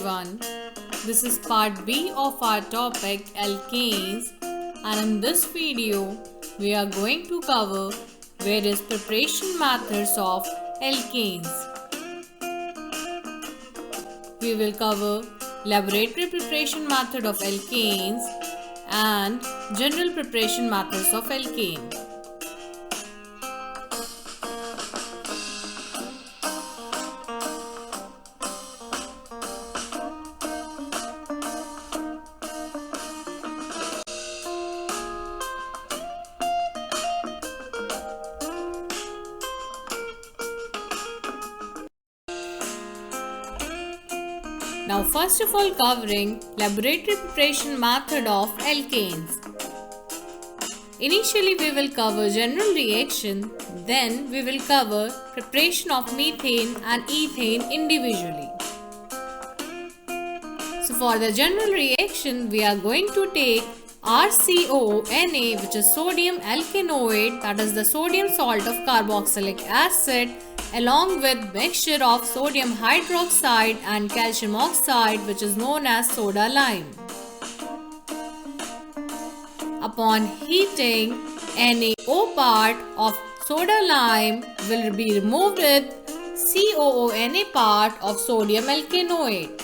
everyone. This is part B of our topic alkanes, and in this video we are going to cover various preparation methods of alkanes. We will cover laboratory preparation method of alkanes and general preparation methods of alkane. Now first of all covering laboratory preparation method of alkanes. Initially we will cover general reaction, then we will cover preparation of methane and ethane individually. So for the general reaction we are going to take RCOONA, which is sodium alkanoate, that is the sodium salt of carboxylic acid, along with mixture of sodium hydroxide and calcium oxide, which is known as soda lime. Upon heating, NaO part of soda lime will be removed with COONA part of sodium alkanoate.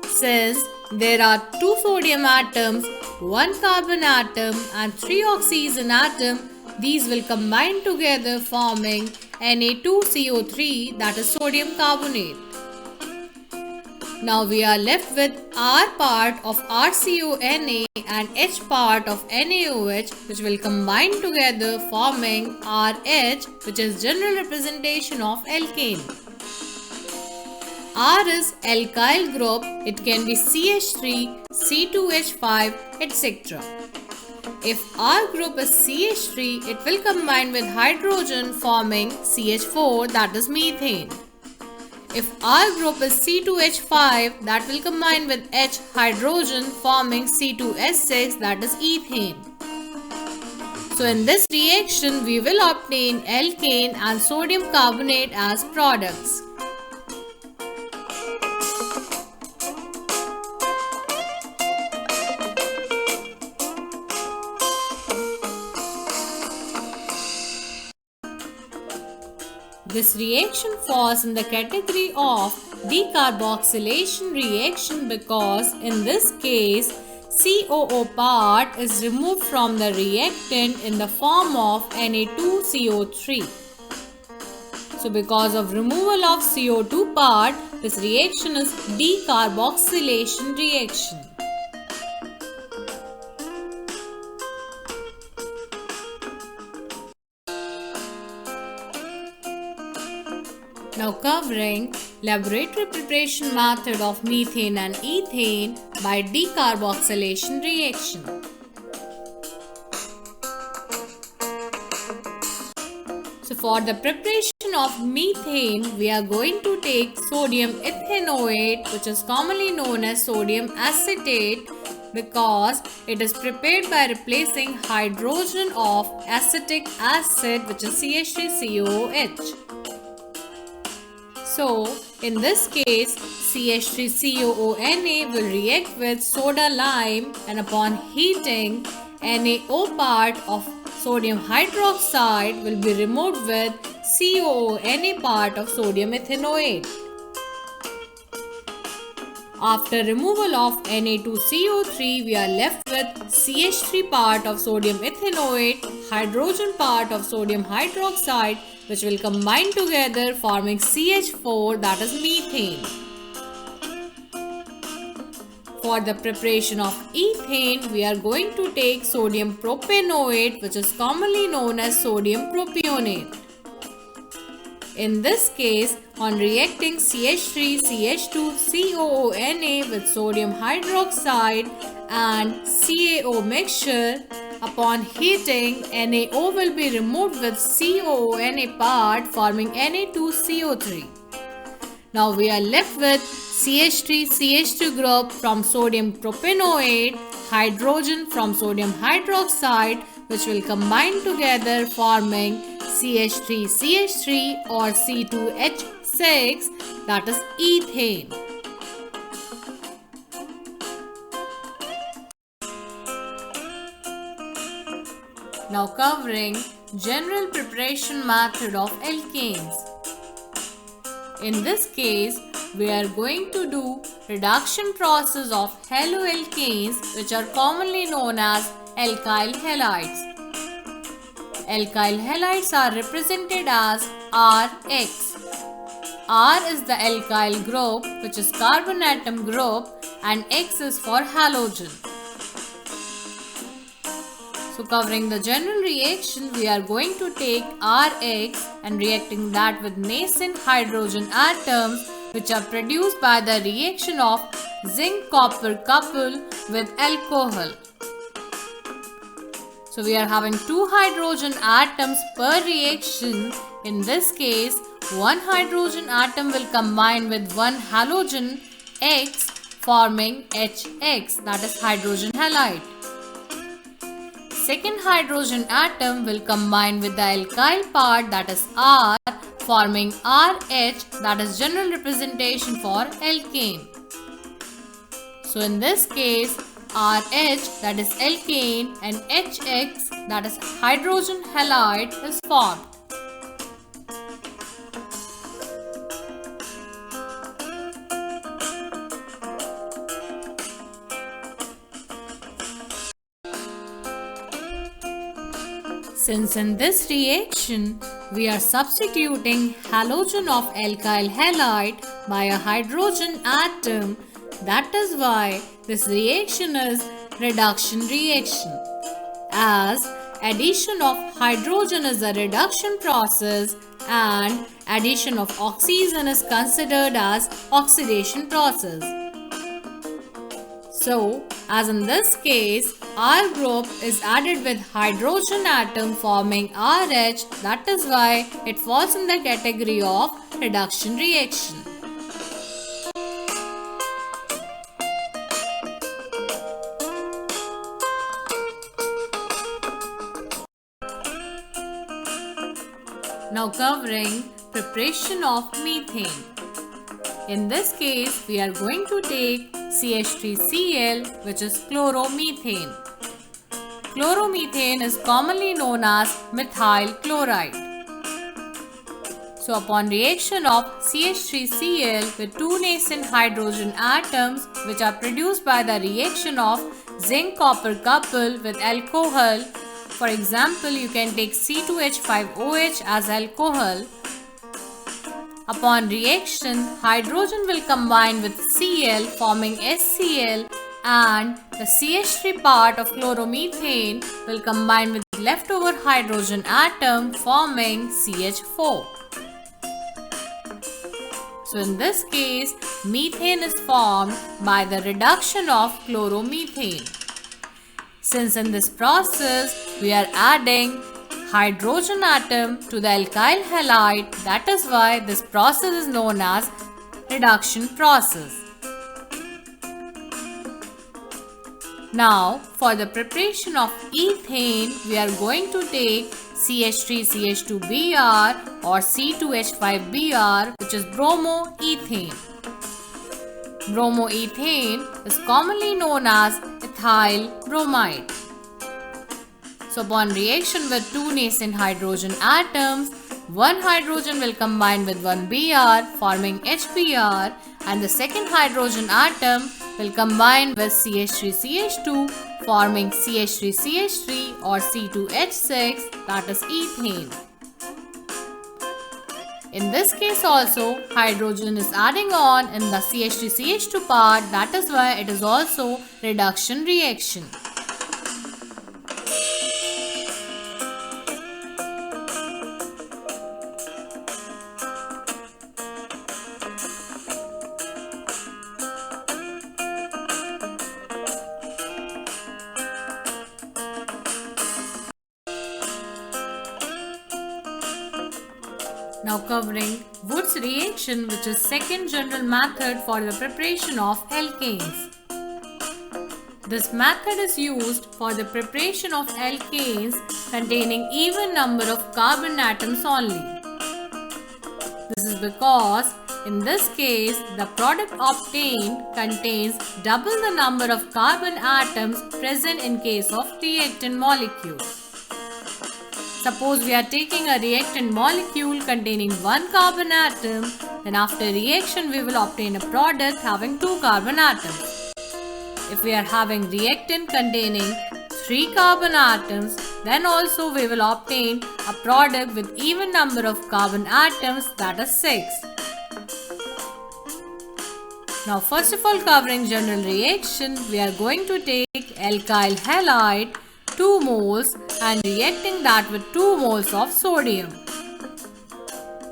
Since there are 2 sodium atoms, 1 carbon atom and 3 oxygen atom, these will combine together forming Na2CO3, that is sodium carbonate. Now we are left with R part of RCONA and H part of NaOH, which will combine together forming RH, which is general representation of alkane. R is alkyl group, it can be CH3, C2H5, etc. If R group is CH3, it will combine with hydrogen forming CH4, that is methane. If R group is C2H5, that will combine with H hydrogen forming C2H6, that is ethane. So in this reaction, we will obtain alkane and sodium carbonate as products. This reaction falls in the category of decarboxylation reaction because in this case COO part is removed from the reactant in the form of Na2CO3. So because of removal of CO2 part, this reaction is decarboxylation reaction. Now covering laboratory preparation method of methane and ethane by decarboxylation reaction. So for the preparation of methane, we are going to take sodium ethanoate, which is commonly known as sodium acetate, because it is prepared by replacing hydrogen of acetic acid, which is CH3COOH. So, in this case, CH3COONA will react with soda lime, and upon heating, NaO part of sodium hydroxide will be removed with COONA part of sodium ethanoate. After removal of Na2CO3, we are left with CH3 part of sodium ethanoate, hydrogen part of sodium hydroxide, which will combine together forming CH4, that is methane. For the preparation of ethane, we are going to take sodium propanoate, which is commonly known as sodium propionate. In this case, on reacting CH3, CH2, COONA with sodium hydroxide and CaO mixture, upon heating, NaO will be removed with COONA part forming Na2CO3. Now we are left with CH3, group from sodium propanoate, hydrogen from sodium hydroxide, which will combine together forming CH3 or C2H6, that is ethane. Now covering general preparation method of alkanes. In this case, we are going to do reduction process of haloalkanes, which are commonly known as alkyl halides. Alkyl halides are represented as Rx. R is the alkyl group, which is carbon atom group, and X is for halogen. So covering the general reaction, we are going to take Rx and reacting that with nascent hydrogen atoms, which are produced by the reaction of zinc-copper couple with alcohol. So we are having 2 hydrogen atoms per reaction. In this case, one hydrogen atom will combine with one halogen X, forming HX, that is hydrogen halide. Second hydrogen atom will combine with the alkyl part, that is R, forming RH, that is general representation for alkane. So in this case, RH, that is alkane, and HX, that is hydrogen halide, is formed. Since in this reaction, we are substituting halogen of alkyl halide by a hydrogen atom, that is why this reaction is reduction reaction. As addition of hydrogen is a reduction process and addition of oxygen is considered as oxidation process. So, as in this case, R group is added with hydrogen atom forming RH, that is why it falls in the category of reduction reaction. Now covering preparation of methane. In this case, we are going to take CH3Cl, which is chloromethane. Chloromethane is commonly known as methyl chloride. So upon reaction of CH3Cl with 2 nascent hydrogen atoms, which are produced by the reaction of zinc-copper couple with alcohol, for example, you can take C2H5OH as alcohol. Upon reaction, hydrogen will combine with Cl forming HCl, and the CH3 part of chloromethane will combine with leftover hydrogen atom forming CH4. So in this case, methane is formed by the reduction of chloromethane. Since in this process, we are adding hydrogen atom to the alkyl halide, that is why this process is known as reduction process. Now, for the preparation of ethane, we are going to take CH3CH2Br or C2H5Br, which is bromoethane. Bromoethane is commonly known as ethyl bromide. So upon reaction with 2 nascent hydrogen atoms, one hydrogen will combine with one Br forming HBr, and the second hydrogen atom will combine with CH3CH2 forming CH3CH3 or C2H6, that is ethane. In this case also, hydrogen is adding on in the CH3CH2 part, that is why it is also reduction reaction. Now covering Wood's reaction, which is second general method for the preparation of alkanes. This method is used for the preparation of alkanes containing even number of carbon atoms only. This is because in this case the product obtained contains double the number of carbon atoms present in case of reactant molecule. Suppose we are taking a reactant molecule containing one carbon atom, then after reaction we will obtain a product having two carbon atoms. If we are having reactant containing 3 carbon atoms, then also we will obtain a product with even number of carbon atoms, that is 6. Now first of all, covering general reaction, we are going to take alkyl halide 2 moles and reacting that with 2 moles of sodium.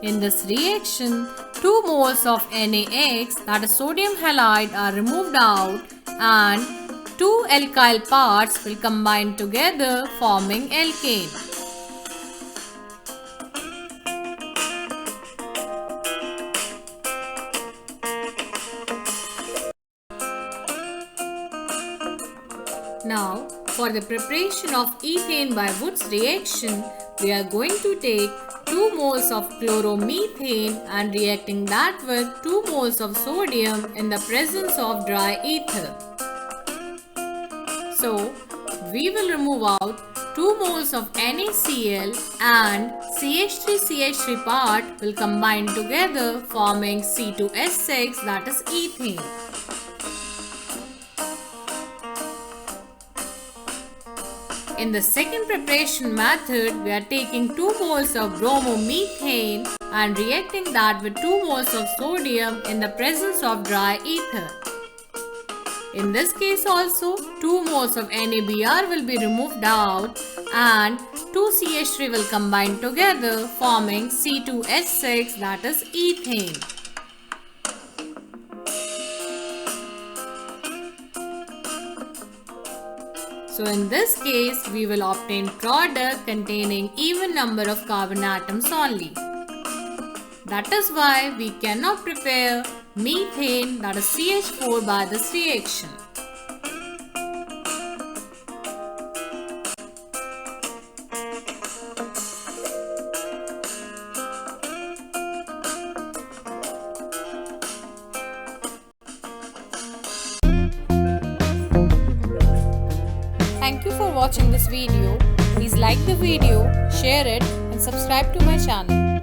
In this reaction, 2 moles of NaX, that is sodium halide, are removed out and 2 alkyl parts will combine together forming alkane. Now, for the preparation of ethane by Wood's reaction, we are going to take 2 moles of chloromethane and reacting that with 2 moles of sodium in the presence of dry ether. So, we will remove out 2 moles of NaCl and CH3CH3 part will combine together forming C2H6, that is ethane. In the second preparation method, we are taking 2 moles of bromomethane and reacting that with 2 moles of sodium in the presence of dry ether. In this case also, 2 moles of NaBr will be removed out and 2CH3 will combine together forming C2H6, that is ethane. So in this case, we will obtain product containing even number of carbon atoms only. That is why we cannot prepare methane, that is CH4, by this reaction. Thank you for watching this video. Please like the video, share it and subscribe to my channel.